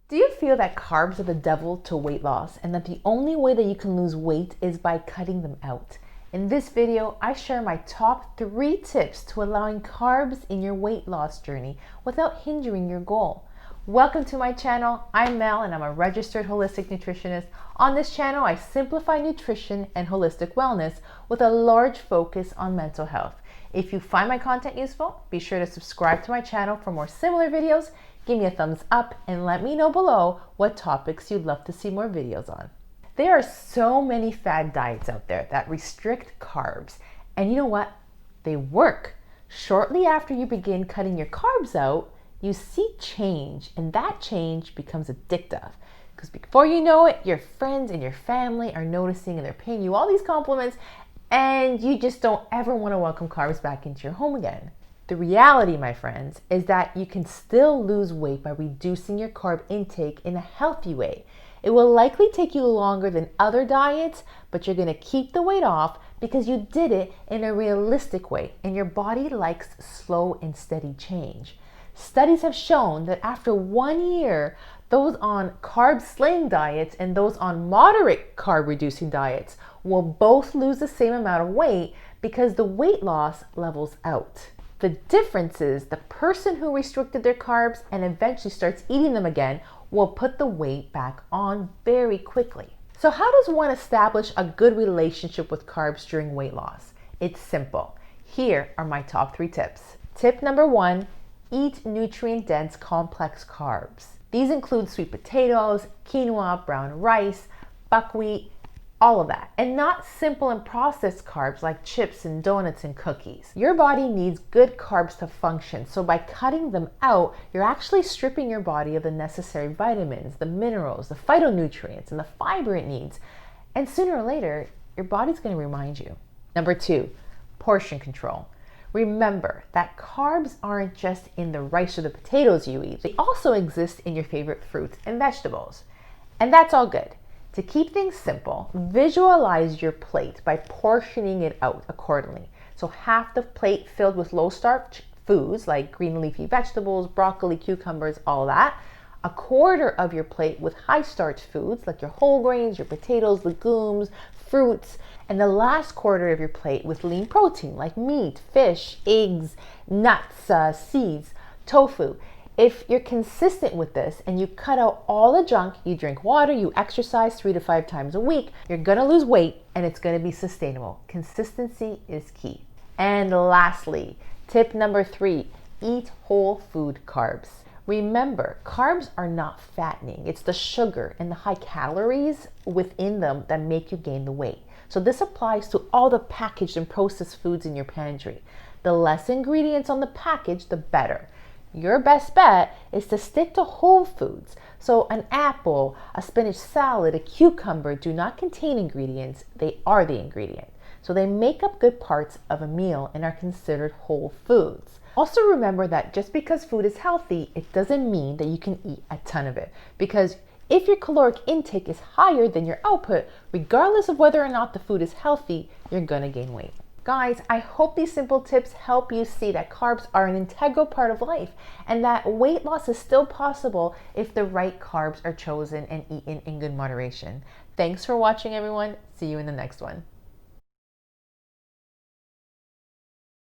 Do you feel that carbs are the devil to weight loss and that the only way that you can lose weight is by cutting them out? In this video, I share my top 3 tips to allowing carbs in your weight loss journey without hindering your goal. Welcome to my channel. I'm Mel and I'm a registered holistic nutritionist. On this channel, I simplify nutrition and holistic wellness with a large focus on mental health. If you find my content useful, be sure to subscribe to my channel for more similar videos. Give me a thumbs up and let me know below what topics you'd love to see more videos on. There are so many fad diets out there that restrict carbs. And you know what? They work. Shortly after you begin cutting your carbs out, you see change, and that change becomes addictive. Because before you know it, your friends and your family are noticing and they're paying you all these compliments, and you just don't ever want to welcome carbs back into your home again. The reality, my friends, is that you can still lose weight by reducing your carb intake in a healthy way. It will likely take you longer than other diets, but you're going to keep the weight off because you did it in a realistic way, and your body likes slow and steady change. Studies have shown that after 1 year, those on carb-slaying diets and those on moderate carb-reducing diets will both lose the same amount of weight because the weight loss levels out. The difference is the person who restricted their carbs and eventually starts eating them again will put the weight back on very quickly. So how does one establish a good relationship with carbs during weight loss? It's simple. Here are my top 3 tips. Tip number 1, eat nutrient-dense complex carbs. These include sweet potatoes, quinoa, brown rice, buckwheat, all of that, and not simple and processed carbs like chips and donuts and cookies. Your body needs good carbs to function, so by cutting them out, you're actually stripping your body of the necessary vitamins, the minerals, the phytonutrients, and the fiber it needs. And sooner or later, your body's going to remind you. Number 2, portion control. Remember that carbs aren't just in the rice or the potatoes you eat, they also exist in your favorite fruits and vegetables. And that's all good. To keep things simple, visualize your plate by portioning it out accordingly. So half the plate filled with low-starch foods like green leafy vegetables, broccoli, cucumbers, all that. A quarter of your plate with high-starch foods like your whole grains, your potatoes, legumes, fruits. And the last quarter of your plate with lean protein like meat, fish, eggs, nuts, seeds, tofu. If you're consistent with this and you cut out all the junk, you drink water, you exercise 3 to 5 times a week, you're gonna lose weight and it's gonna be sustainable. Consistency is key. And lastly, tip number 3, eat whole food carbs. Remember, carbs are not fattening. It's the sugar and the high calories within them that make you gain the weight. So this applies to all the packaged and processed foods in your pantry. The less ingredients on the package, the better. Your best bet is to stick to whole foods. So an apple, a spinach salad, a cucumber do not contain ingredients. They are the ingredient. So they make up good parts of a meal and are considered whole foods. Also remember that just because food is healthy, it doesn't mean that you can eat a ton of it. Because if your caloric intake is higher than your output, regardless of whether or not the food is healthy, you're gonna gain weight. Guys, I hope these simple tips help you see that carbs are an integral part of life and that weight loss is still possible if the right carbs are chosen and eaten in good moderation. Thanks for watching, everyone. See you in the next one.